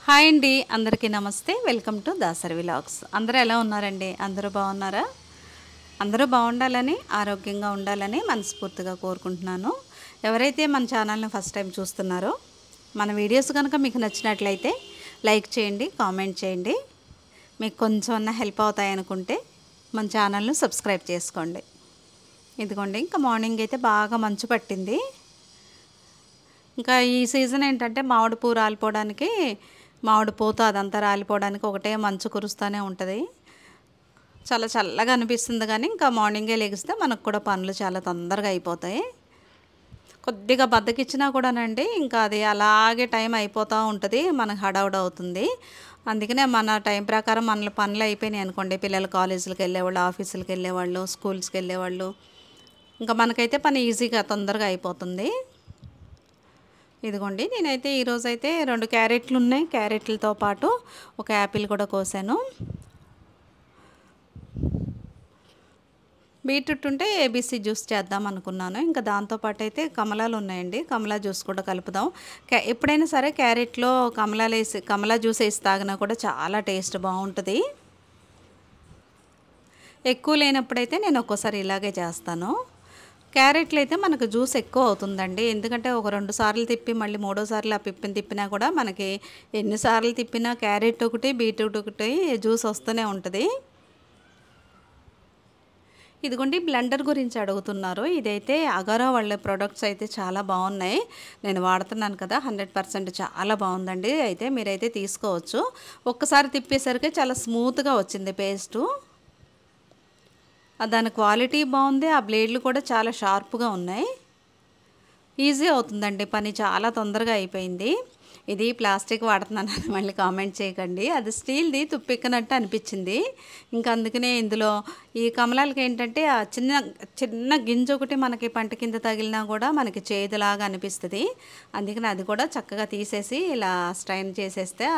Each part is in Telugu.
హాయ్ అండి, అందరికీ నమస్తే. Welcome to Dasari vlogs. అందరూ ఎలా ఉన్నారండి? అందరూ బాగున్నారా? అందరూ బాగుండాలని, ఆరోగ్యంగా ఉండాలని మనస్ఫూర్తిగా కోరుకుంటున్నాను. ఎవరైతే మన ఛానల్ని ఫస్ట్ టైం చూస్తున్నారో, మన వీడియోస్ కనుక మీకు నచ్చినట్లయితే లైక్ చేయండి, కామెంట్ చేయండి. మీకు కొంచెం హెల్ప్ అవుతాయి అనుకుంటే మన ఛానల్ని సబ్స్క్రైబ్ చేసుకోండి. ఇదిగోండి, ఇంకా మార్నింగ్ అయితే బాగా మంచు పట్టింది. ఇంకా ఈ సీజన్ ఏంటంటే మామిడి పూ రాలిపోవడానికి, మామిడి పూత అదంతా రాలిపోవడానికి ఒకటే మంచు కురుస్తూనే ఉంటుంది. చాలా చల్లగా అనిపిస్తుంది. కానీ ఇంకా మార్నింగే లెగిస్తే మనకు కూడా పనులు చాలా తొందరగా అయిపోతాయి. కొద్దిగా బద్దకిచ్చినా కూడానండి ఇంకా అది అలాగే టైం అయిపోతూ ఉంటుంది, మనకు హడావుడి అవుతుంది. అందుకనే మన టైం ప్రకారం మన పనులు అయిపోయినాయి అనుకోండి, పిల్లలు కాలేజీలకు వెళ్ళేవాళ్ళు, ఆఫీసులకు వెళ్ళేవాళ్ళు, స్కూల్స్కి వెళ్ళేవాళ్ళు, ఇంకా మనకైతే పని ఈజీగా తొందరగా అయిపోతుంది. ఇదిగోండి, నేనైతే ఈరోజైతే 2 క్యారెట్లు ఉన్నాయి. క్యారెట్లతో పాటు ఒక యాపిల్ కూడా కోసాను. బీట్రూట్ ఉంటే ఏబీసీ జ్యూస్ చేద్దాం అనుకున్నాను. ఇంకా దాంతోపాటు అయితే కమలాలు ఉన్నాయండి, కమలా జ్యూస్ కూడా కలుపుదాం. ఎప్పుడైనా సరే క్యారెట్లో కమలా జ్యూస్ వేసి తాగినా కూడా చాలా టేస్ట్ బాగుంటుంది. ఎక్కువ లేనప్పుడైతే నేను ఒక్కోసారి ఇలాగే చేస్తాను. క్యారెట్లు అయితే మనకు జ్యూస్ ఎక్కువ అవుతుందండి. ఎందుకంటే ఒక 2 సార్లు తిప్పి మళ్ళీ మూడోసార్లు ఆ తిప్పినా కూడా మనకి ఎన్నిసార్లు తిప్పినా క్యారెట్ ఒకటి, బీట్రూట్ ఒకటి జ్యూస్ వస్తూనే ఉంటుంది. ఇదిగోండి, బ్లెండర్ గురించి అడుగుతున్నారు. ఇదైతే అగారో వాళ్ళ ప్రొడక్ట్స్ అయితే చాలా బాగున్నాయి. నేను వాడుతున్నాను కదా, 100% చాలా బాగుందండి. అయితే మీరైతే తీసుకోవచ్చు. ఒక్కసారి తిప్పేసరికి చాలా స్మూత్గా వచ్చింది పేస్టు. దాని క్వాలిటీ బాగుంది. ఆ బ్లేడ్లు కూడా చాలా షార్ప్గా ఉన్నాయి. ఈజీ అవుతుందండి పని, చాలా తొందరగా అయిపోయింది. ఇది ప్లాస్టిక్ వాడుతున్నాను అని మళ్ళీ కామెంట్ చేయకండి. అది స్టీల్ది, తుప్పెక్కినట్టు అనిపించింది. ఇంకా అందుకనే ఇందులో ఈ కమలాలకి ఏంటంటే ఆ చిన్న గింజ ఒకటి మనకి పంట కింద తగిలినా కూడా మనకి చేదులాగా అనిపిస్తుంది. అందుకని అది కూడా చక్కగా తీసేసి ఇలా స్ట్రైన్ చేసేస్తే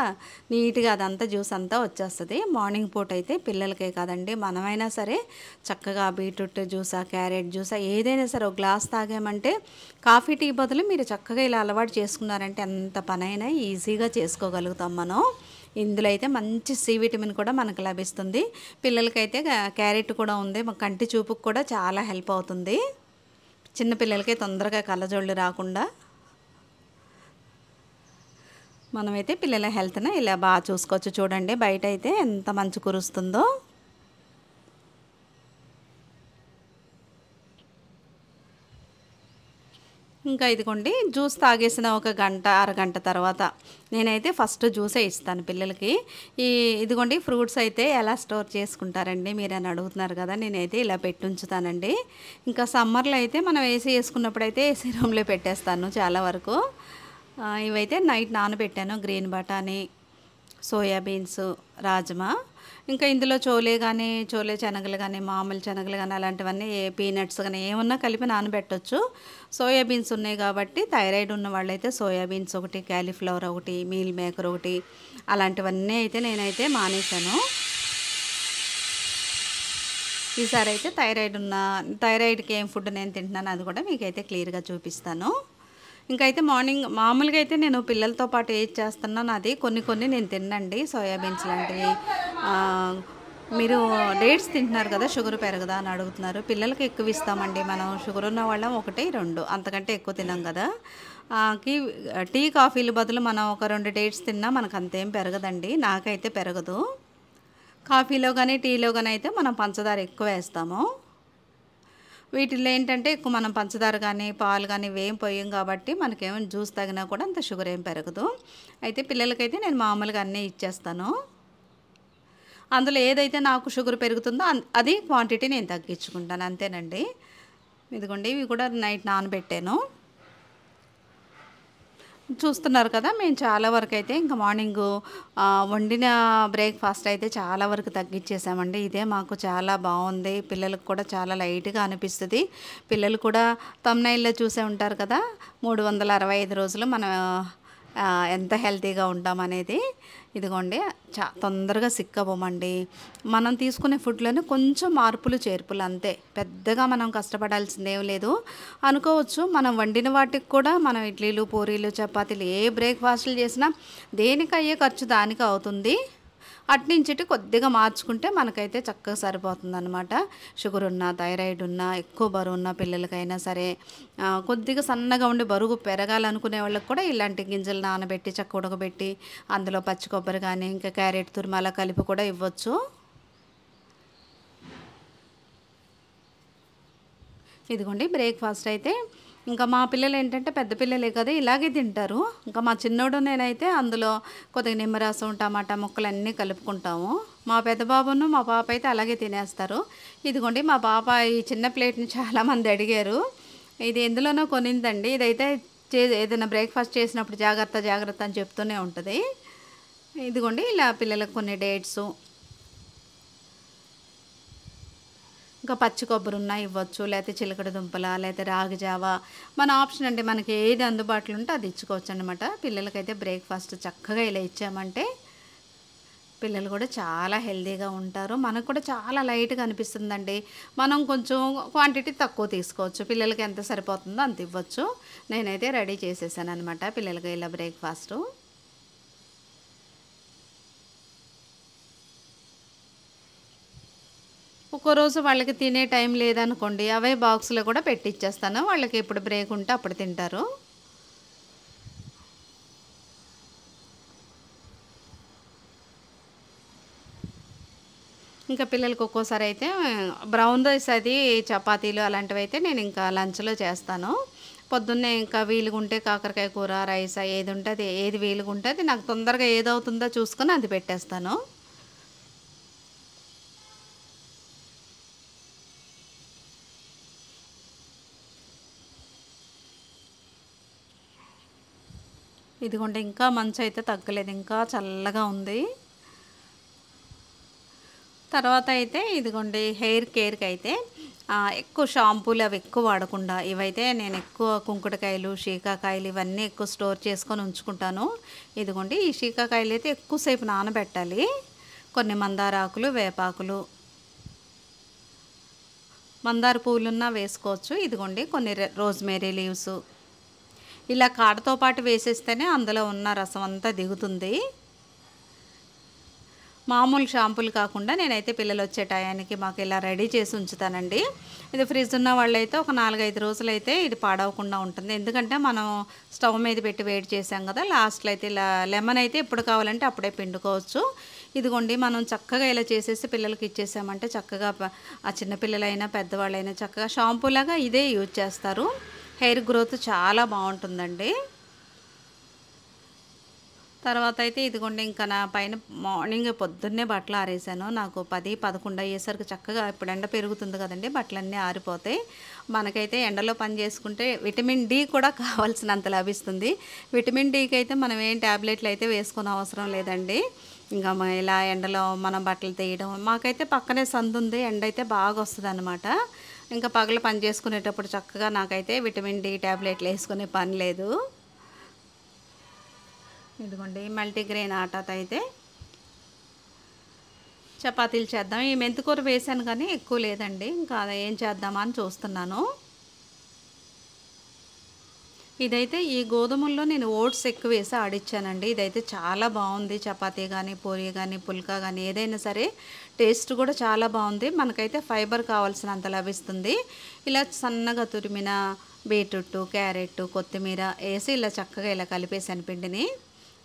నీట్గా అదంతా జ్యూస్ అంతా వచ్చేస్తుంది. మార్నింగ్ పూట అయితే పిల్లలకే కాదండి, మనమైనా సరే చక్కగా బీట్రూట్ జ్యూసా, క్యారెట్ జ్యూసా ఏదైనా సరే ఒక గ్లాస్ తాగామంటే, కాఫీ టీ బదులు మీరు చక్కగా ఇలా అలవాటు చేసుకున్నారంటే ఎంత పనైనా ఈజీగా చేసుకోగలుగుతాం మనం. ఇందులో అయితే మంచి సి విటమిన్ కూడా మనకు లభిస్తుంది. పిల్లలకైతే క్యారెట్ కూడా ఉంది, మా కంటి చూపుకు కూడా చాలా హెల్ప్ అవుతుంది. చిన్నపిల్లలకి తొందరగా కళ్ళజోళ్ళు రాకుండా మనమైతే పిల్లల హెల్త్ని ఇలా బాగా చూసుకోవచ్చు. చూడండి, బయట అయితే ఎంత మంచు కురుస్తుందో. ఇంకా ఇదిగోండి, జ్యూస్ తాగేసిన ఒక గంట అరగంట తర్వాత నేనైతే ఫస్ట్ జ్యూసే ఇస్తాను పిల్లలకి. ఇదిగోండి, ఫ్రూట్స్ అయితే ఎలా స్టోర్ చేసుకుంటారండి మీరు అని అడుగుతున్నారు కదా, నేనైతే ఇలా పెట్టి ఉంచుతానండి. ఇంకా సమ్మర్లో అయితే మనం ఏసీ వేసుకున్నప్పుడు అయితే ఏసీ రూమ్లో పెట్టేస్తాను చాలా వరకు. ఇవైతే నైట్ నానబెట్టాను. గ్రీన్ బఠానీ, సోయాబీన్స్, రాజ్మా, ఇంకా ఇందులో చోలే శనగలు కానీ, మామూలు శనగలు కానీ, అలాంటివన్నీ పీనట్స్ కానీ ఏమన్నా కలిపి నానబెట్టవచ్చు. సోయాబీన్స్ ఉన్నాయి కాబట్టి థైరాయిడ్ ఉన్న వాళ్ళైతే సోయాబీన్స్ ఒకటి, క్యాలీఫ్లవర్ ఒకటి, మీల్ మేకర్ ఒకటి, అలాంటివన్నీ అయితే నేనైతే మానేశాను. ఈసారి అయితే థైరాయిడ్కి ఏం ఫుడ్ నేను తింటున్నాను అది కూడా మీకైతే క్లియర్గా చూపిస్తాను. ఇంకైతే మార్నింగ్ మామూలుగా అయితే నేను పిల్లలతో పాటు ఏది చేస్తున్నాను అది కొన్ని నేను తిన్నండి. సోయాబీన్స్ లాంటివి, మీరు డేట్స్ తింటున్నారు కదా, షుగర్ పెరగదా అని అడుగుతున్నారు. పిల్లలకి ఎక్కువ ఇస్తామండి మనం. షుగర్ ఉన్న వాళ్ళం 1, 2 అంతకంటే ఎక్కువ తినాం కదా. టీ కాఫీలు బదులు మనం ఒక 2 డేట్స్ తిన్నా మనకు అంతేం పెరగదండి. నాకైతే పెరగదు. కాఫీలో కానీ టీలో కానీ అయితే మనం పంచదార ఎక్కువ వేస్తాము. వీటిల్లో ఏంటంటే ఎక్కువ మనం పంచదార కానీ పాలు కానీ ఇవేం పోయాం కాబట్టి మనకేమో జ్యూస్ తాగినా కూడా అంత షుగర్ ఏం పెరగదు. అయితే పిల్లలకైతే నేను మామూలుగా అన్నీ ఇచ్చేస్తాను. అందులో ఏదైతే నాకు షుగర్ పెరుగుతుందో అది క్వాంటిటీ నేను తగ్గించుకుంటాను, అంతేనండి. ఇదిగోండి, ఇవి కూడా నైట్ నానబెట్టాను. చూస్తున్నారు కదా, మేము చాలా వరకు అయితే ఇంకా మార్నింగ్ వండిన బ్రేక్ఫాస్ట్ అయితే చాలా వరకు తగ్గించేసామండి. ఇదే మాకు చాలా బాగుంది. పిల్లలకు కూడా చాలా లైట్గా అనిపిస్తుంది. పిల్లలు కూడా థంబ్నెయిల్లో చూసే ఉంటారు కదా, 365 రోజులు మనం ఎంత హెల్తీగా ఉంటామనేది. ఇదిగోండి తొందరగా సిక్ అవ్వమండి. మనం తీసుకునే ఫుడ్‌లోనే కొంచెం మార్పులు, చేర్పులు అంతే. పెద్దగా మనం కష్టపడాల్సిందేం లేదు. అనుకోవచ్చు మనం వండిన వాటికి కూడా మనం ఇడ్లీలు, పూరీలు, చపాతీలు ఏ బ్రేక్‌ఫాస్ట్‌లు చేసినా దేనికయ్యే ఖర్చు దానికి అవుతుంది. అట్నుంచి ఇటు కొద్దిగా మార్చుకుంటే మనకైతే చక్కగా సరిపోతుందనమాట. షుగర్ ఉన్నా, థైరాయిడ్ ఉన్నా, ఎక్కువ బరువు ఉన్న పిల్లలకైనా సరే, కొద్దిగా సన్నగా ఉండి బరువు పెరగాలనుకునే వాళ్ళకి కూడా ఇలాంటి గింజలు నానబెట్టి చక్క ఉడకబెట్టి అందులో పచ్చి కొబ్బరి కానీ, ఇంకా క్యారెట్ తురుము అలా కలిపి కూడా ఇవ్వచ్చు. ఇదిగోండి బ్రేక్‌ఫాస్ట్ అయితే ఇంకా మా పిల్లలేంటంటే పెద్ద పిల్లలే కదా! ఇలాగే తింటారు. ఇంకా మా చిన్నోడు నేనైతే అందులో కొద్దిగా నిమ్మరసం, టమాటా ముక్కలన్నీ కలుపుకుంటాము. మా పెద్ద బాబును, మా పాప అయితే అలాగే తినేస్తారు. ఇదిగోండి మా పాప ఈ చిన్న ప్లేట్‌ని చాలామంది అడిగారు. ఇది ఎందులోనో కొనిందండి. ఇదైతే ఏదైనా బ్రేక్‌ఫాస్ట్ చేసినప్పుడు జాగ్రత్త, జాగ్రత్త అని చెప్తూనే ఉంటది. ఇదిగోండి ఇలా పిల్లలకు కొన్ని డేట్సు, ఇంకా పచ్చి కొబ్బరున్నా ఇవ్వచ్చు. లేతే చిలకడ దుంపల, లేతే రాగి జావా మన ఆప్షన్ అండి. మనకి ఏది అందుబాటులో ఉంటే అది ఇచ్చుకోవచ్చనమాట. పిల్లలకైతే బ్రేక్‌ఫాస్ట్ చక్కగా ఇలా ఇచ్చామంటే పిల్లలు కూడా చాలా హెల్తీగా ఉంటారు. మనకు కూడా చాలా లైట్‌గా అనిపిస్తుందండి. మనం కొంచెం క్వాంటిటీ తక్కువ తీసుకోవచ్చు. పిల్లలకి ఎంత సరిపోతుందో అంత ఇవ్వచ్చు. నేనైతే రెడీ చేసేసాననమాట పిల్లలకి ఇలా బ్రేక్‌ఫాస్టు. ఒక్కో రోజు వాళ్ళకి తినే టైం లేదనుకోండి, అవే బాక్స్‌లో కూడా పెట్టిచ్చేస్తాను. వాళ్ళకి ఎప్పుడు బ్రేక్ ఉంటే అప్పుడు తింటారు. ఇంకా పిల్లలకి ఒక్కోసారయితే బ్రౌన్ రైస్ అది చపాతీలు అలాంటివైతే నేనింకా లంచ్‌లో చేస్తాను. పొద్దున్నే ఇంకా వీలుగుంటే కాకరకాయ కూర, రైస్ ఏదుంటే అది, ఏది వీలుగుంటే అది నాకు తొందరగా ఏదవుతుందో చూసుకొని అది పెట్టేస్తాను. ఇదిగోండి ఇంకా మంచయితే తగ్గలేదు. ఇంకా చల్లగా ఉంది. తర్వాత అయితే ఇదిగోండి హెయిర్ కేర్‌కైతే ఎక్కువ షాంపూలు అవి ఎక్కువ వాడకుండా ఇవైతే నేను ఎక్కువ కుంకుడుకాయలు, శీకాకాయలు ఇవన్నీ ఎక్కువ స్టోర్ చేసుకొని ఉంచుకుంటాను. ఇదిగోండి ఈ శీకాకాయలైతే ఎక్కువ సేపు నానబెట్టాలి. కొన్ని మందార ఆకులు, వేపాకులు, మందార పువ్వులున్నా వేసుకోవచ్చు. ఇదిగోండి కొన్ని రోజ్‌మేరీ లీవ్సు ఇలా కాడతో పాటు వేసేస్తేనే అందులో ఉన్న రసం అంతా దిగుతుంది. మామూలు షాంపూలు కాకుండా నేనైతే పిల్లలొచ్చే టయానికి మాకు ఇలా రెడీ చేసి ఉంచుతానండి. ఇది ఫ్రిడ్జ్ ఉన్న వాళ్ళైతే ఒక 4, 5 రోజులైతే ఇది పాడవకుండా ఉంటుంది. ఎందుకంటే మనం స్టవ్ మీద పెట్టి వేడి చేసాం కదా! లాస్ట్‌లో అయితే ఇలా లెమన్ అయితే ఎప్పుడు కావాలంటే అప్పుడే పిండుకోవచ్చు. ఇదిగోండి మనం చక్కగా ఇలా చేసేసి పిల్లలకి ఇచ్చేసామంటే చక్కగా ఆ చిన్న పిల్లలైనా, పెద్దవాళ్ళైనా చక్కగా షాంపూలాగా ఇదే యూజ్ చేస్తారు. హెయిర్ గ్రోత్ చాలా బావుంటుందండి. తర్వాత అయితే ఇదిగోండి ఇంకా నా పైన మార్నింగ్ పొద్దున్నే బట్టలు ఆరేసాను. నాకు 10, 11 అయ్యేసరికి చక్కగా ఇప్పుడు ఎండ పెరుగుతుంది కదండీ! బట్టలన్నీ ఆరిపోతాయి. మనకైతే ఎండలో పని చేసుకుంటే విటమిన్ డి కూడా కావాల్సినంత లభిస్తుంది. విటమిన్ డికి అయితే మనం ఏం టాబ్లెట్లు అయితే వేసుకోని అవసరం లేదండి. ఇంకా ఇలా ఎండలో మనం బట్టలు తీయడం, మాకైతే పక్కనే సందుంది. ఎండైతే బాగా వస్తదనమాట. ఇంకా పగలు పని చేసుకునేటప్పుడు చక్కగా నాకైతే విటమిన్ డి టాబ్లెట్లు వేసుకునే పని లేదు. ఇదిగోండి మల్టీగ్రెయిన్ ఆటాతో అయితే చపాతీలు చేద్దాం. ఈ మెంతికూర వేసాను కానీ ఎక్కువ లేదండి. ఇంకా ఏం చేద్దామా అని చూస్తున్నాను. ఇదైతే ఈ గోధుమల్లో నేను ఓట్స్ ఎక్కువ వేసి ఆడిచ్చానండి. ఇదైతే చాలా బాగుంది. చపాతీ కానీ, పూరీ కానీ, పుల్కా కానీ ఏదైనా సరే టేస్ట్ కూడా చాలా బాగుంది. మనకైతే ఫైబర్ కావాల్సినంత లభిస్తుంది. ఇలా సన్నగా తురిమిన బీట్రూట్, క్యారెట్, కొత్తిమీర వేసి ఇలా చక్కగా ఇలా కలిపేసాను పిండిని.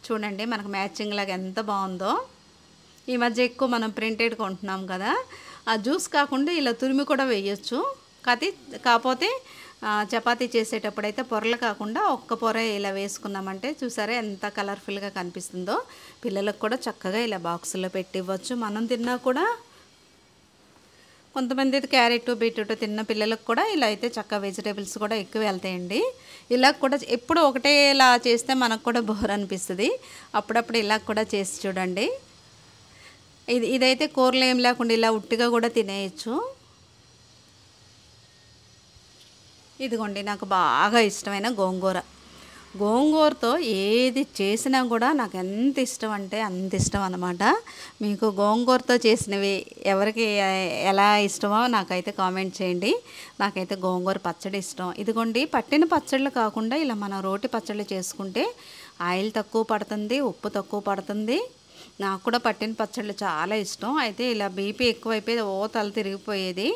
చూడండి మనకు మ్యాచింగ్ లాగా ఎంత బాగుందో. ఈ మధ్య ఎక్కువ మనం ప్రింటెడ్ కొంటున్నాం కదా! ఆ జ్యూస్ కాకుండా ఇలా తురిమి కూడా వేయొచ్చు. కాకపోతే చపాతీ చేసేటప్పుడైతే పొరలు కాకుండా ఒక్క పొర ఇలా వేసుకున్నామంటే చూసారా ఎంత కలర్ఫుల్గా కనిపిస్తుందో. పిల్లలకు కూడా చక్కగా ఇలా బాక్సుల్లో పెట్టి ఇవ్వచ్చు. మనం తిన్నా కూడా కొంతమంది అయితే క్యారెట్, బీట్రూట్ తిన్న పిల్లలకు కూడా ఇలా అయితే చక్కగా వెజిటేబుల్స్ కూడా ఎక్కువ వెళ్తాయండి. ఇలా కూడా ఎప్పుడు ఒకటేలా చేస్తే మనకు కూడా బోర్ అనిపిస్తుంది. అప్పుడప్పుడు ఇలా కూడా చేసి చూడండి. ఇదైతే కూరలు ఏం లేకుండా ఇలా ఉట్టిగా కూడా తినేయచ్చు. ఇదిగోండి నాకు బాగా ఇష్టమైన గోంగూర. గోంగూరతో ఏది చేసినా కూడా నాకు ఎంత ఇష్టం అంటే అంత ఇష్టం అన్నమాట. మీకు గోంగూరతో చేసినవి ఎవరికి ఎలా ఇష్టమో నాకైతే కామెంట్ చేయండి. నాకైతే గోంగూర పచ్చడి ఇష్టం. ఇదిగోండి, పట్టిన పచ్చళ్ళు కాకుండా ఇలా మనం రోటి పచ్చళ్ళు చేసుకుంటే ఆయిల్ తక్కువ పడుతుంది, ఉప్పు తక్కువ పడుతుంది. నాకు కూడా పట్టిన పచ్చళ్ళు చాలా ఇష్టం. అయితే ఇలా బీపీ ఎక్కువైపోయి తల తిరిగిపోయేది.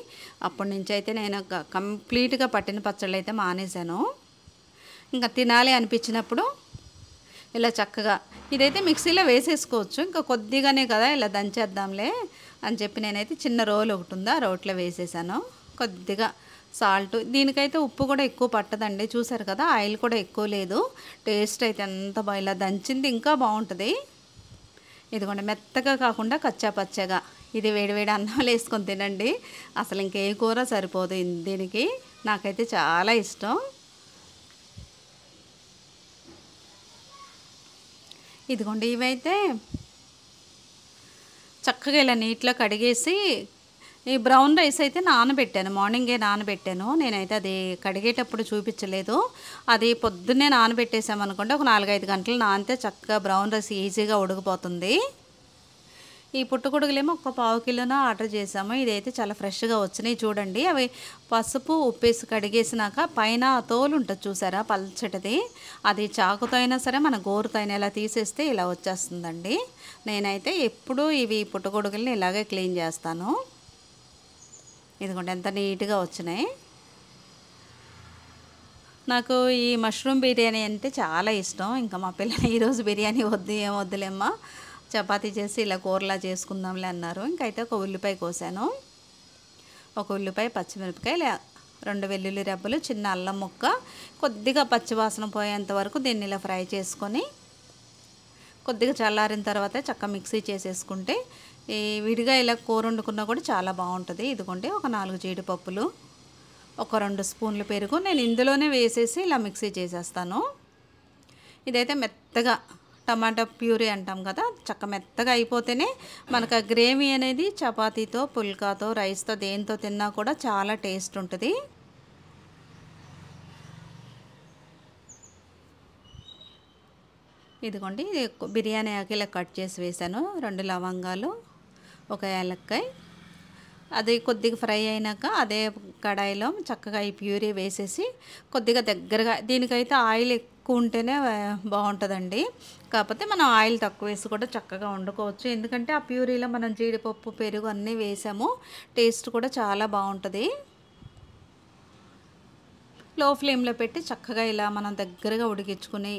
అప్పటి నుంచి అయితే నేను కంప్లీట్గా పట్టిన పచ్చళ్ళు అయితే మానేశాను. ఇంకా తినాలి అనిపించినప్పుడు ఇలా చక్కగా ఇదైతే మిక్సీలో వేసేసుకోవచ్చు. ఇంకా కొద్దిగానే కదా ఇలా దంచేద్దాంలే అని చెప్పి నేనైతే చిన్న రోలు ఒకటి ఉంది, ఆ రోట్లో వేసేసాను. కొద్దిగా సాల్ట్, దీనికైతే ఉప్పు కూడా ఎక్కువ పట్టదండి. చూసారు కదా, ఆయిల్ కూడా ఎక్కువ లేదు. టేస్ట్ అయితే ఎంత బాగా ఇలా దంచింది ఇంకా బాగుంటుంది. ఇదిగోండి, మెత్తగా కాకుండా కచ్చా పచ్చగా ఇది వేడివేడి అన్నంలో వేసుకొని తినండి. అసలు ఇంకే కూర సరిపోదు దీనికి. నాకైతే చాలా ఇష్టం. ఇదిగోండి, ఇవైతే చక్కగా ఇలా నీటిలో కడిగేసి ఈ బ్రౌన్ రైస్ అయితే నానబెట్టాను, మార్నింగే నానబెట్టాను. నేనైతే అది కడిగేటప్పుడు చూపించలేదు. అది పొద్దున్నే నానబెట్టేసామనుకోండి, ఒక 4-5 గంటలు నానితే చక్కగా బ్రౌన్ రైస్ ఈజీగా ఉడికిపోతుంది. ఈ పుట్టగొడుగులేమో ఒక 1/4 కిలోనో ఆర్డర్ చేసాము. ఇదైతే చాలా ఫ్రెష్గా వచ్చినాయి. చూడండి, అవి పసుపు ఉప్పేసి కడిగేసినాక పైన తోలు ఉంటుంది చూసారా, పల్చటిది. అది చాకుతో అయినా సరే మన గోరుతో అయినా ఇలా తీసేస్తే ఇలా వచ్చేస్తుందండి. నేనైతే ఎప్పుడూ ఇవి పుట్టగొడుగుల్ని ఇలాగే క్లీన్ చేస్తాను. ఇదిగోండి, ఎంత నీట్గా వచ్చినాయి. నాకు ఈ మష్రూమ్ బిర్యానీ అంటే చాలా ఇష్టం. ఇంకా మా పిల్లలు ఈరోజు బిర్యానీ వద్దు, ఏం వద్దులేమ్మా, చపాతీ చేసి ఇలా కూరలా చేసుకుందాంలే అన్నారు. ఇంకైతే ఒక ఉల్లిపాయ కోసాను, ఒక ఉల్లిపాయ, పచ్చిమిరపకాయ, 2 వెల్లుల్లి రెబ్బలు, చిన్న అల్లం ముక్క, కొద్దిగా పచ్చివాసన పోయేంత వరకు దీన్ని ఇలా ఫ్రై చేసుకొని కొద్దిగా చల్లారిన తర్వాత చక్కగా మిక్సీ చేసేసుకుంటే ఈ విడిగా ఇలా కూర వండుకున్నా కూడా చాలా బాగుంటుంది. ఇదిగోండి, ఒక 4 జీడిపప్పులు, ఒక 2 స్పూన్లు పెరుగు నేను ఇందులోనే వేసేసి ఇలా మిక్సీ చేసేస్తాను. ఇదైతే మెత్తగా టమాటా ప్యూరీ అంటాం కదా, చక్క మెత్తగా అయిపోతేనే మనకు ఆ గ్రేవీ అనేది చపాతీతో, పుల్కాతో, రైస్తో దేంతో తిన్నా కూడా చాలా టేస్ట్ ఉంటుంది. ఇదిగోండి, ఇది బిర్యానీ ఆకు ఇలా కట్ చేసి వేసాను. 2 లవంగాలు, ఒక యాలక్కాయ. అది కొద్దిగా ఫ్రై అయినాక అదే కడాయిలో చక్కగా ఈ ప్యూరీ వేసేసి కొద్దిగా దగ్గరగా, దీనికైతే ఆయిల్ ఎక్కువ ఉంటేనే బాగుంటుందండి. కాకపోతే మనం ఆయిల్ తక్కువ వేసి కూడా చక్కగా వండుకోవచ్చు. ఎందుకంటే ఆ ప్యూరీలో మనం జీడిపప్పు, పెరుగు అన్నీ వేసాము. టేస్ట్ కూడా చాలా బాగుంటుంది. లో ఫ్లేమ్లో పెట్టి చక్కగా ఇలా మనం దగ్గరగా ఉడికించుకుని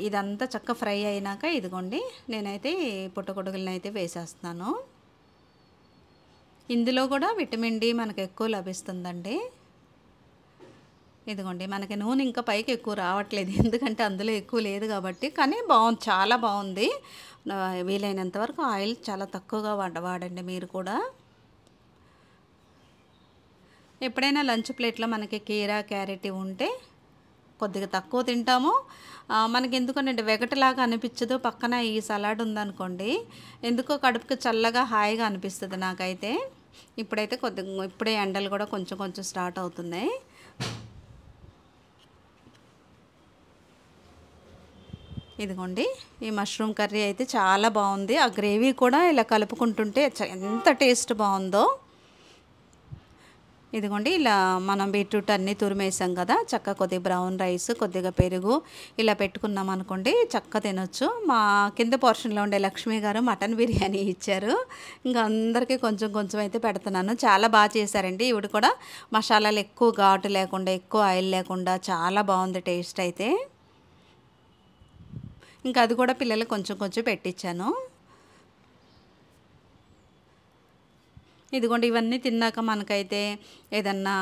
ఇదంతా చక్కగా ఫ్రై అయినాక ఇదిగోండి, నేనైతే పుట్టగొడుగులను అయితే వేసేస్తున్నాను. ఇందులో కూడా విటమిన్ డి మనకు ఎక్కువ లభిస్తుందండి. ఇదిగోండి, మనకి నూనె ఇంకా పైకి ఎక్కువ రావట్లేదు, ఎందుకంటే అందులో ఎక్కువ లేదు కాబట్టి. కానీ బాగుంది, చాలా బాగుంది. వీలైనంత వరకు ఆయిల్ చాలా తక్కువగా వాడండి మీరు కూడా. ఎప్పుడైనా లంచ్ ప్లేట్లో మనకి కీరా, క్యారెట్ ఉంటే కొద్దిగా తక్కువ తింటాము. మనకి ఎందుకంటే వెగటలాగా అనిపించదు. పక్కన ఈ సలాడ్ ఉందనుకోండి, ఎందుకో కడుపుకి చల్లగా హాయిగా అనిపిస్తుంది నాకైతే. ఇప్పుడైతే కొద్దిగా ఇప్పుడే ఎండలు కూడా కొంచెం కొంచెం స్టార్ట్ అవుతున్నాయి. ఇదిగోండి, ఈ మష్రూమ్ కర్రీ అయితే చాలా బాగుంది. ఆ గ్రేవీ కూడా ఇలా కలుపుకుంటుంటే ఎంత టేస్ట్ బాగుందో. ఇదిగోండి, ఇలా మనం బీట్రూట్ అన్నీ తురిమేసాం కదా, చక్క కొద్దిగా బ్రౌన్ రైస్, కొద్దిగా పెరుగు ఇలా పెట్టుకున్నాం అనుకోండి, చక్క తినొచ్చు. మా కింద పోర్షన్లో ఉండే లక్ష్మి గారు మటన్ బిర్యానీ ఇచ్చారు. ఇంకా అందరికీ కొంచెం కొంచెం అయితే పెడుతున్నాను. చాలా బాగా చేశారండి. ఇవి కూడా మసాలాలు ఎక్కువ ఘాటు లేకుండా, ఎక్కువ ఆయిల్ లేకుండా చాలా బాగుంది టేస్ట్ అయితే. ఇంకా అది కూడా పిల్లలకు కొంచెం కొంచెం పెట్టించాను. ఇదిగోండి, ఇవన్నీ తిన్నాక మనకైతే ఏదన్నా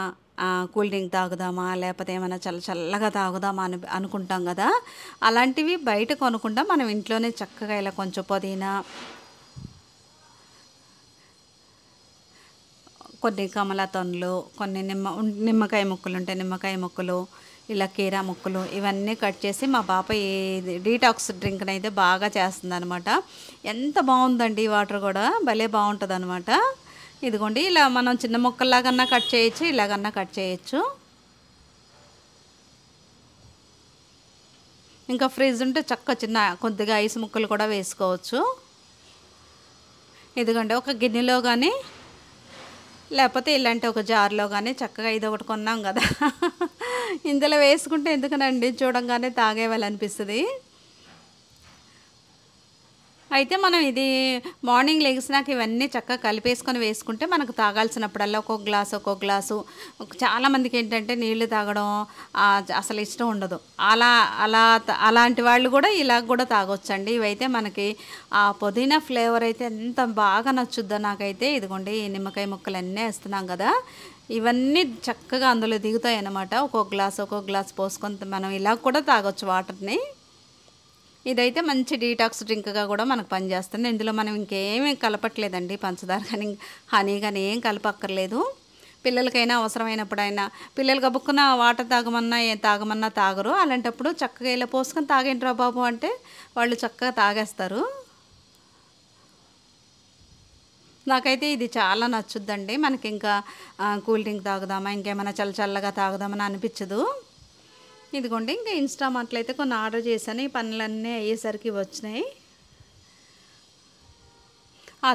కూల్ డ్రింక్ తాగుదామా, లేకపోతే ఏమైనా చల్లగా తాగుదామా అనుకుంటాం కదా. అలాంటివి బయట కొనకుండా మనం ఇంట్లోనే చక్కగా ఇలా కొంచెం పుదీనా, కొన్ని కమలా తొనలు, కొన్ని నిమ్మకాయ ముక్కలు ఉంటే నిమ్మకాయ ముక్కలు, ఇలా కీరా ముక్కలు ఇవన్నీ కట్ చేసి మా పాప ఈ డీటాక్స్ డ్రింక్ని అయితే బాగా చేస్తుంది అనమాట. ఎంత బాగుందండి, ఈ వాటర్ కూడా భలే బాగుంటుంది అనమాట. ఇదిగోండి, ఇలా మనం చిన్న ముక్కల్లాగన్నా కట్ చేయొచ్చు, ఇలాగన్నా కట్ చేయొచ్చు. ఇంకా ఫ్రిడ్జ్ ఉంటే చిన్న కొద్దిగా ఐస్ ముక్కలు కూడా వేసుకోవచ్చు. ఇదిగోండి ఒక గిన్నెలో కానీ లేకపోతే ఇలాంటి ఒక జార్లో కానీ చక్కగా ఇది ఒకటి కొన్నాం కదా ఇందులో వేసుకుంటే ఎందుకనండి చూడంగానే తాగేయాలనిపిస్తుంది. అయితే మనం ఇది మార్నింగ్ లెగిసినాక ఇవన్నీ చక్కగా కలిపేసుకొని వేసుకుంటే మనకు తాగాల్సినప్పుడల్లా ఒక్కొక్క గ్లాసు చాలామందికి ఏంటంటే నీళ్లు తాగడం అసలు ఇష్టం ఉండదు. అలాంటి వాళ్ళు కూడా ఇలా కూడా తాగొచ్చండి. ఇవైతే మనకి ఆ పుదీనా ఫ్లేవర్ అయితే ఎంత బాగా నచ్చుద్దో నాకైతే. ఇదిగోండి ఈ నిమ్మకాయ ముక్కలు అన్నీ వేస్తున్నాం కదా, ఇవన్నీ చక్కగా అందులో దిగుతాయి అన్నమాట. ఒక్కొక్క గ్లాస్ పోసుకొని మనం ఇలా కూడా తాగొచ్చు వాటర్ని. ఇదైతే మంచి డీటాక్స్ డ్రింక్గా కూడా మనకు పనిచేస్తుంది. ఇందులో మనం ఇంకేమీ కలపట్లేదండి, పంచదార కానీ హనీ కానీ ఏం కలపక్కర్లేదు. పిల్లలకైనా అవసరమైనప్పుడైనా పిల్లలు గబుక్కున వాటర్ తాగమన్నా తాగరు. అలాంటప్పుడు చక్కగా ఇలా పోసుకొని తాగేంట్రా బాబు అంటే వాళ్ళు చక్కగా తాగేస్తారు. నాకైతే ఇది చాలా నచ్చుద్దండి. మనకి ఇంకా కూల్ డ్రింక్ తాగుదామా, ఇంకేమైనా చల్లగా తాగుదామని అనిపించదు. ఇదిగోండి ఇంకా ఇన్స్టామార్ట్లో అయితే కొన్ని ఆర్డర్ చేశాను. ఈ పనులన్నీ అయ్యేసరికి వచ్చినాయి.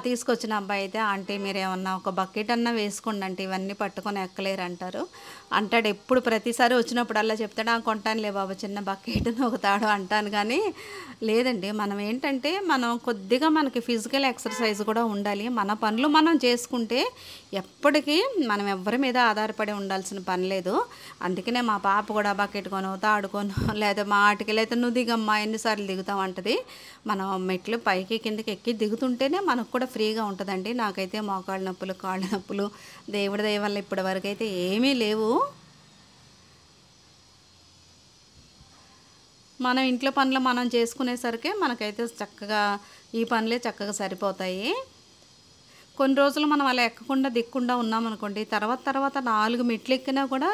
తీసుకొచ్చిన అబ్బాయి అయితే, ఆంటీ మీరు ఏమన్నా ఒక బకెట్ అన్నా వేసుకోండి అంటే ఇవన్నీ పట్టుకొని ఎక్కలేరు అంటాడు. ఎప్పుడు ప్రతిసారి వచ్చినప్పుడల్లా చెప్తాడు, కొంటానులే బాబు చిన్న బకెట్ ఒక తాడు అంటాను. కానీ లేదండి, మనం ఏంటంటే కొద్దిగా మనకి ఫిజికల్ ఎక్సర్సైజ్ కూడా ఉండాలి. మన పనులు మనం చేసుకుంటే ఎప్పటికీ మనం ఎవరి మీద ఆధారపడి ఉండాల్సిన పని లేదు. అందుకనే మా పాప కూడా బకెట్ తాడుకొను లేదా మా ఆటికి లేదా నువ్వు దిగమ్మా ఎన్నిసార్లు దిగుతాం అంటది. మనం మెట్లు పైకి కిందకి ఎక్కి దిగుతుంటేనే మనకు కూడా ఫ్రీగా ఉంటుందండి. నాకైతే మోకాళ్ళ నొప్పులు, కాళ్ళ నొప్పులు దేవుడి దయ వల్ల ఇప్పటి వరకు అయితే ఏమీ లేవు. మనం ఇంట్లో పనులు మనం చేసుకునేసరికి మనకైతే చక్కగా ఈ పనులే చక్కగా సరిపోతాయి. కొన్ని రోజులు మనం అలా ఎక్కకుండా దిక్కుండా ఉన్నామనుకోండి, తర్వాత 4 మెట్లు ఎక్కినా కూడా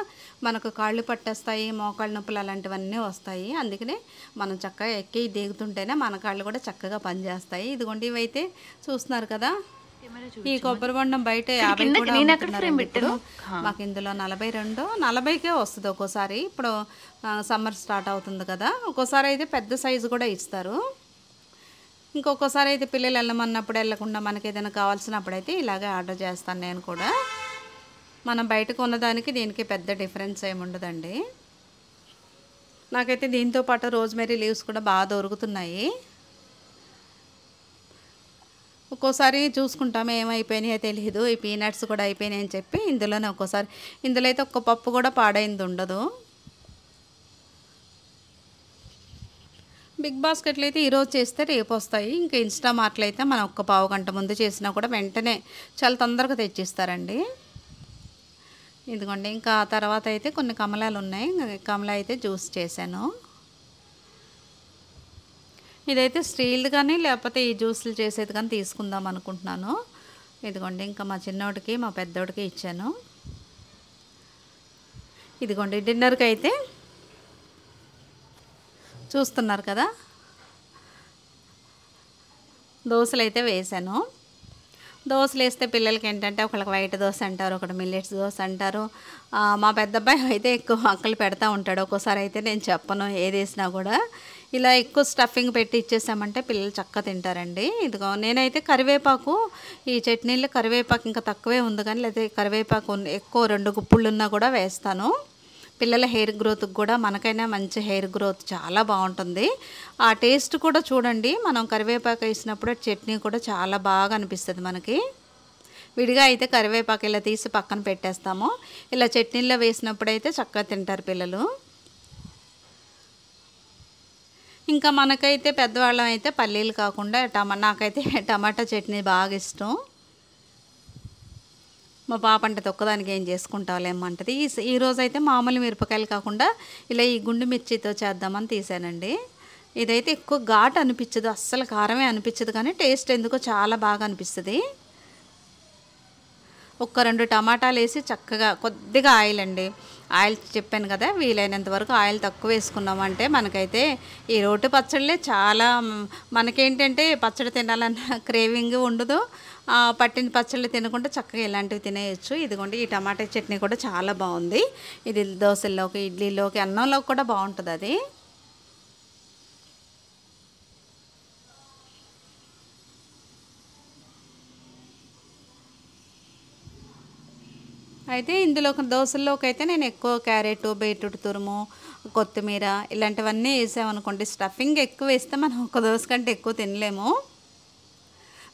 మనకు కాళ్ళు పట్టేస్తాయి, మోకాళ్ళ నొప్పులు అలాంటివన్నీ వస్తాయి. అందుకనే మనం చక్కగా ఎక్కి దిగుతుంటేనే మన కాళ్ళు కూడా చక్కగా పనిచేస్తాయి. ఇదిగోండి ఇవైతే చూస్తున్నారు కదా, ఈ కొబ్బరి బొండం బయట 50 కూడా అమ్ముతున్నారు. మాకు ఇందులో 40కే వస్తుంది ఒక్కోసారి. ఇప్పుడు సమ్మర్ స్టార్ట్ అవుతుంది కదా, ఒక్కోసారి అయితే పెద్ద సైజు కూడా ఇస్తారు. ఇంకొకసారి అయితే పిల్లలు వెళ్ళమన్నప్పుడు వెళ్ళకుండా మనకి ఏదైనా కావాల్సినప్పుడు అయితే ఇలాగే ఆర్డర్ చేస్తాను నేను కూడా. మనం బయటకు ఉన్నదానికి దీనికి పెద్ద డిఫరెన్స్ ఏమి ఉండదండి. నాకైతే దీంతో పాటు రోజ్మెరీ లీవ్స్ కూడా బాగా దొరుకుతున్నాయి. ఒక్కోసారి చూసుకుంటాము ఏమైపోయినాయో తెలియదు, ఈ పీనట్స్ కూడా అయిపోయినాయి అని చెప్పి ఇందులోనే ఇందులో అయితే ఒక్క పప్పు కూడా పాడైంది ఉండదు. బిగ్ బాస్కెట్లు అయితే ఈరోజు చేస్తే రేపు వస్తాయి. ఇంకా ఇన్స్టామార్ట్లో అయితే మనం ఒక్క పావు గంట ముందు చేసినా కూడా వెంటనే చాలా తొందరగా తెచ్చిస్తారండి. ఇదిగోండి ఇంకా తర్వాత అయితే కొన్ని కమలాలు ఉన్నాయి, కమలా అయితే జ్యూస్ చేశాను. ఇదైతే స్టీల్ది కానీ లేకపోతే ఈ జ్యూస్లు చేసేది కానీ తీసుకుందాం అనుకుంటున్నాను. ఇదిగోండి ఇంకా మా చిన్నోడికి మా పెద్దోడికి ఇచ్చాను. ఇదిగోండి డిన్నర్కి అయితే చూస్తున్నారు కదా, దోశలు అయితే వేసాను. దోశలు వేస్తే పిల్లలకి ఏంటంటే ఒకళ్ళకి వైట్ దోశ అంటారు, ఒకటి మిల్లెట్స్ దోశ అంటారు. మా పెద్ద అబ్బాయి అయితే ఎక్కువ అక్కలు పెడతా ఉంటాడు. ఒక్కోసారి అయితే నేను చెప్పను ఏది వేసినా కూడా. ఇలా ఎక్కువ స్టఫింగ్ పెట్టి ఇచ్చేసామంటే పిల్లలు చక్కగా తింటారండి. ఇదిగో నేనైతే కరివేపాకు, ఈ చట్నీలో కరివేపాకు ఇంకా తక్కువే ఉంది కానీ లేదా కరివేపాకు ఎక్కువ 2 గుప్పుళ్ళు ఉన్నా కూడా వేస్తాను. పిల్లల హెయిర్ గ్రోత్కి కూడా మనకైనా మంచి హెయిర్ గ్రోత్ చాలా బాగుంటుంది. ఆ టేస్ట్ కూడా చూడండి, మనం కరివేపాకు వేసినప్పుడు చట్నీ కూడా చాలా బాగా అనిపిస్తుంది మనకి. విడిగా అయితే కరివేపాకు ఇలా తీసి పక్కన పెట్టేస్తాము, ఇలా చట్నీలో వేసినప్పుడు అయితే చక్కగా తింటారు పిల్లలు. ఇంకా మనకైతే పెద్దవాళ్ళం అయితే పల్లీలు కాకుండా నాకైతే టమాటా చట్నీ బాగా ఇష్టం. మా పాప అంటే తొక్కదానికి ఏం చేసుకుంటావులేమంటది. ఈరోజు అయితే మామూలు మిరపకాయలు కాకుండా ఇలా ఈ గుండు మిర్చితో చేద్దామని తీసానండి. ఇదైతే ఎక్కువ ఘాటు అనిపించదు, అస్సలు కారమే అనిపించదు, కానీ టేస్ట్ ఎందుకో చాలా బాగా అనిపిస్తుంది. ఒక్క 2 టమాటాలు వేసి చక్కగా కొద్దిగా ఆయిల్ అండి, ఆయిల్ చెప్పాను కదా, వీలైనంత వరకు ఆయిల్ తక్కువ వేసుకున్నామంటే మనకైతే ఈ రోటి పచ్చళ్ళే చాలా, మనకేంటంటే పచ్చడి తినాలన్న క్రేవింగ్ ఉండదు. పట్టిన పచ్చళ్ళు తినకుండా చక్కగా ఇలాంటివి తినేయచ్చు. ఇదిగోండి ఈ టమాటా చట్నీ కూడా చాలా బాగుంది. ఇది దోశల్లోకి, ఇడ్లీలోకి, అన్నంలోకి కూడా బాగుంటుంది అది. అయితే ఇందులో దోసల్లోకి అయితే నేను ఎక్కువ క్యారెట్, బీట్రూట్ తురుము, కొత్తిమీర ఇలాంటివన్నీ వేసామనుకోండి, స్టఫింగ్ ఎక్కువ వేస్తే మనం ఒక దోస కంటే ఎక్కువ తినలేము.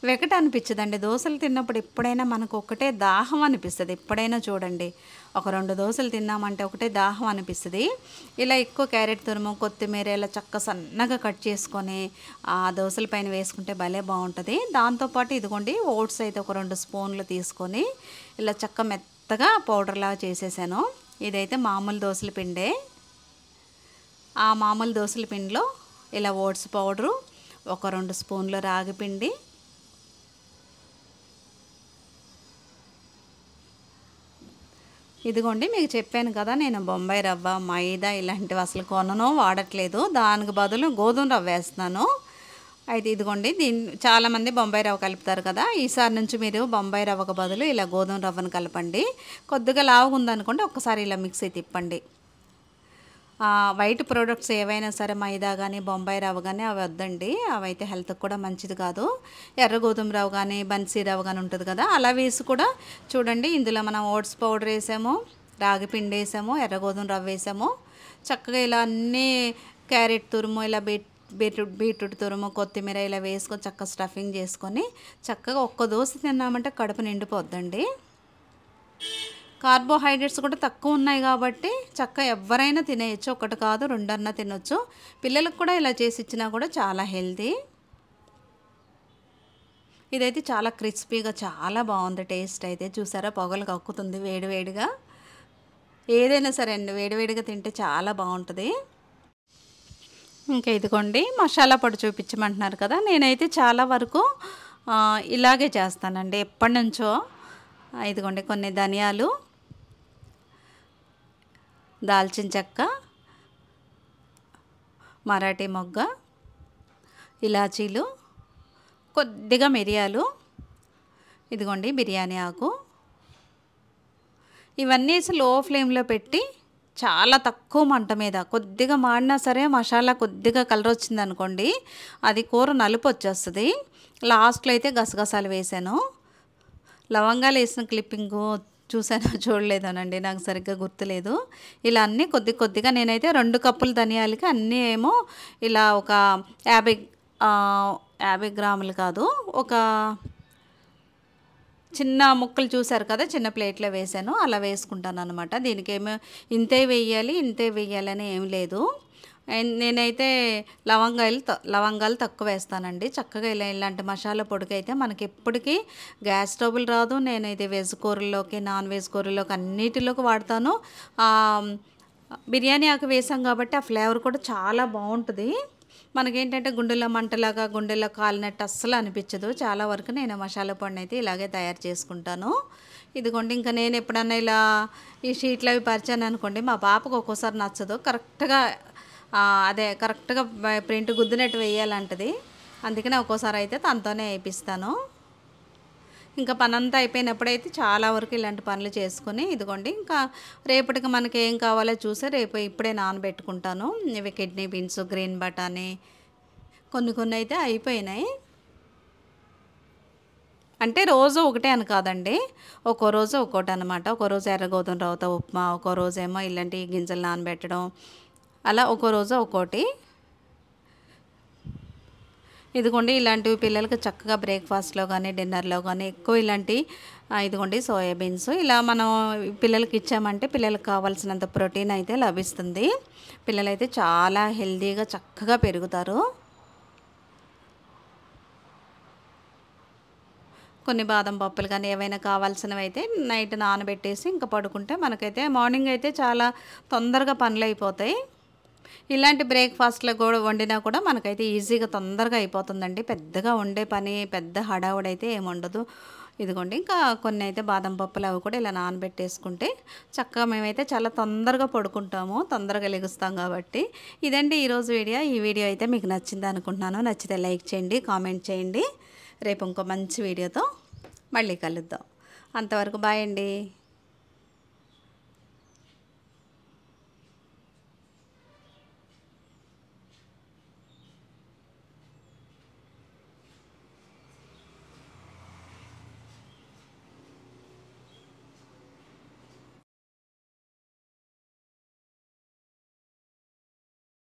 వెకట అనిపించదండి దోసలు తిన్నప్పుడు. ఎప్పుడైనా మనకు ఒకటే దాహం అనిపిస్తుంది. ఎప్పుడైనా చూడండి, ఒక 2 దోసలు తిన్నామంటే ఒకటే దాహం అనిపిస్తుంది. ఇలా ఎక్కువ క్యారెట్ తురుము, కొత్తిమీర ఇలా సన్నగా కట్ చేసుకొని ఆ దోసల పైన వేసుకుంటే భలే బాగుంటుంది. దాంతోపాటు ఇదిగోండి ఓట్స్ అయితే ఒక 2 స్పూన్లు తీసుకొని ఇలా మెత్తగా పౌడర్లాగా చేసేసాను. ఇదైతే మామూలు దోసల పిండే. ఆ మామూలు దోసల పిండిలో ఇలా ఓట్స్ పౌడరు, ఒక 2 స్పూన్లు రాగి పిండి, ఇదిగోండి మీకు చెప్పాను కదా, నేను బొంబాయి రవ్వ, మైదా ఇలాంటివి అసలు కొనను, వాడట్లేదు. దానికి బదులు గోధుమ రవ్వ వేస్తున్నాను. అయితే ఇదిగోండి చాలామంది బొంబాయి రవ్వ కలుపుతారు కదా, ఈసారి నుంచి మీరు బొంబాయి రవ్వకు బదులు ఇలా గోధుమ రవ్వను కలపండి. కొద్దిగా లావుగా ఉందనుకోండి, ఒక్కసారి ఇలా మిక్సీ తిప్పండి. వైట్ ప్రోడక్ట్స్ ఏవైనా సరే మైదా కానీ బొంబాయి రవ్వ కానీ అవి వద్దండి, అవైతే హెల్త్కి కూడా మంచిది కాదు. ఎర్ర గోధుమ రవ్వ కానీ బన్సీ రవ్వ కానీ ఉంటుంది కదా, అలా వేసి కూడా చూడండి. ఇందులో మనం ఓట్స్ పౌడర్ వేసాము, రాగి పిండి వేసాము, ఎర్ర గోధుమ రవ్వ వేసాము. చక్కగా ఇలా అన్నీ క్యారెట్ తురుము, ఇలా బీట్రూట్ తురుము, కొత్తిమీర ఇలా వేసుకొని చక్కగా స్టఫింగ్ చేసుకొని చక్కగా ఒక్క దోశ తిన్నామంటే కడుపు నిండిపోద్దండి. కార్బోహైడ్రేట్స్ కూడా తక్కువ ఉన్నాయి కాబట్టి చక్కగా ఎవరైనా తినేయచ్చు. ఒకటి కాదు 2 అన్నా తినొచ్చు. పిల్లలకు కూడా ఇలా చేసి ఇచ్చినా కూడా చాలా హెల్తీ. ఇదైతే చాలా క్రిస్పీగా చాలా బాగుంది. టేస్ట్ అయితే చూసారా, పొగలు కక్కుతుంది వేడివేడిగా. ఏదైనా సరే అండి వేడివేడిగా తింటే చాలా బాగుంటుంది. ఇంకా ఇదిగోండి మసాలా పొడి చూపించమంటున్నారు కదా, నేనైతే చాలా వరకు ఇలాగే చేస్తానండి ఎప్పటి నుంచో. ఇదిగోండి కొన్ని ధనియాలు, దాల్చిన చెక్క, మరాఠీ మొగ్గ, ఇలాచీలు, కొద్దిగా మిరియాలు, ఇదిగోండి బిర్యానీ ఆకు, ఇవన్నీ వేసి లో ఫ్లేమ్లో పెట్టి చాలా తక్కువ మంట మీద కొద్దిగా మాడినా సరే మసాలా కొద్దిగా కలర్ వచ్చింది అనుకోండి, అది కూర నలుపు వచ్చేస్తుంది. లాస్ట్లో అయితే గసగసాలు వేసాను. లవంగాలు వేసిన క్లిప్పింగు చూసాను చూడలేదనండి, నాకు సరిగ్గా గుర్తులేదు. ఇలా అన్నీ కొద్దిగా నేనైతే 2 కప్పుల ధనియాలకి అన్నీ ఏమో ఇలా ఒక 50 గ్రాములు కాదు, ఒక చిన్న ముక్కలు చూసారు కదా, చిన్న ప్లేట్లో వేసాను. అలా వేసుకుంటాను అనమాట. దీనికి ఏమో ఇంతే వేయాలి అని ఏం లేదు. నేనైతే లవంగాలు తక్కువ వేస్తానండి. చక్కగా ఇలాంటి మసాలా పొడికి అయితే మనకి ఎప్పటికీ గ్యాస్ ట్రబుల్ రాదు. నేనైతే వెజ్ కూరల్లోకి, నాన్ వెజ్ కూరల్లోకి అన్నిటిలోకి వాడతాను. బిర్యానీ ఆకు వేసాం కాబట్టి ఆ ఫ్లేవర్ కూడా చాలా బాగుంటుంది. మనకేంటంటే గుండెలో మంటలాగా, గుండెలో కాలినట్టు అస్సలు అనిపించదు. చాలా వరకు నేను మసాలా పొడిని అయితే ఇలాగే తయారు చేసుకుంటాను. ఇదిగోండి ఇంకా నేను ఎప్పుడన్నా ఇలా ఈ షీట్లు అవి పరిచాను అనుకోండి, మా పాపకు ఒక్కోసారి నచ్చదు. కరెక్ట్గా ప్రింట్ గుద్దినట్టు వేయాలంటది. అందుకనే ఒక్కోసారి అయితే తనతోనే వేయిస్తాను. ఇంకా పనంతా అయిపోయినప్పుడైతే చాలా వరకు ఇలాంటి పనులు చేసుకుని ఇదిగోండి ఇంకా రేపటికి మనకి ఏం కావాలో చూసి ఇప్పుడే నానబెట్టుకుంటాను. ఇవి కిడ్నీ బీన్స్, గ్రీన్ బటానీ కొన్ని అయితే అయిపోయినాయి. అంటే రోజు ఒకటే అని కాదండి, ఒక్కో రోజు ఒక్కోటి అనమాట. ఒక్కో రోజు ఎర్ర గోధుమ రవ్వతో ఉప్మా, ఒక్కో రోజేమో ఇలాంటి గింజలు నానబెట్టడం, అలా ఒక్కో రోజు ఒక్కోటి. ఇదిగోండి ఇలాంటివి పిల్లలకి చక్కగా బ్రేక్ఫాస్ట్లో కానీ డిన్నర్లో కానీ ఎక్కువ ఇలాంటి ఇదిగోండి సోయాబీన్స్ ఇలా మనం పిల్లలకి ఇచ్చామంటే పిల్లలకు కావాల్సినంత ప్రోటీన్ అయితే లభిస్తుంది. పిల్లలైతే చాలా హెల్తీగా చక్కగా పెరుగుతారు. కొన్ని బాదం పప్పులు కానీ ఏవైనా కావాల్సినవి అయితే నైట్ నానబెట్టేసి ఇంకా పడుకుంటే మనకైతే మార్నింగ్ అయితే చాలా తొందరగా పనులు అయిపోతాయి. ఇలాంటి బ్రేక్ఫాస్ట్లో కూడా వండినా కూడా మనకైతే ఈజీగా తొందరగా అయిపోతుందండి. పెద్దగా వండే పని, పెద్ద హడావుడైతే ఏముండదు. ఇదిగోండి ఇంకా కొన్ని అయితే బాదం పప్పులు అవి కూడా ఇలా నానబెట్టేసుకుంటే చక్కగా మేమైతే చాలా తొందరగా పడుకుంటాము, తొందరగా లెగుస్తాం కాబట్టి. ఇదండి ఈరోజు వీడియో. ఈ వీడియో అయితే మీకు నచ్చింది అనుకుంటున్నాను. నచ్చితే లైక్ చేయండి, కామెంట్ చేయండి. రేపు ఇంకో మంచి వీడియోతో మళ్ళీ కలుద్దాం. అంతవరకు బాయ్ అండి.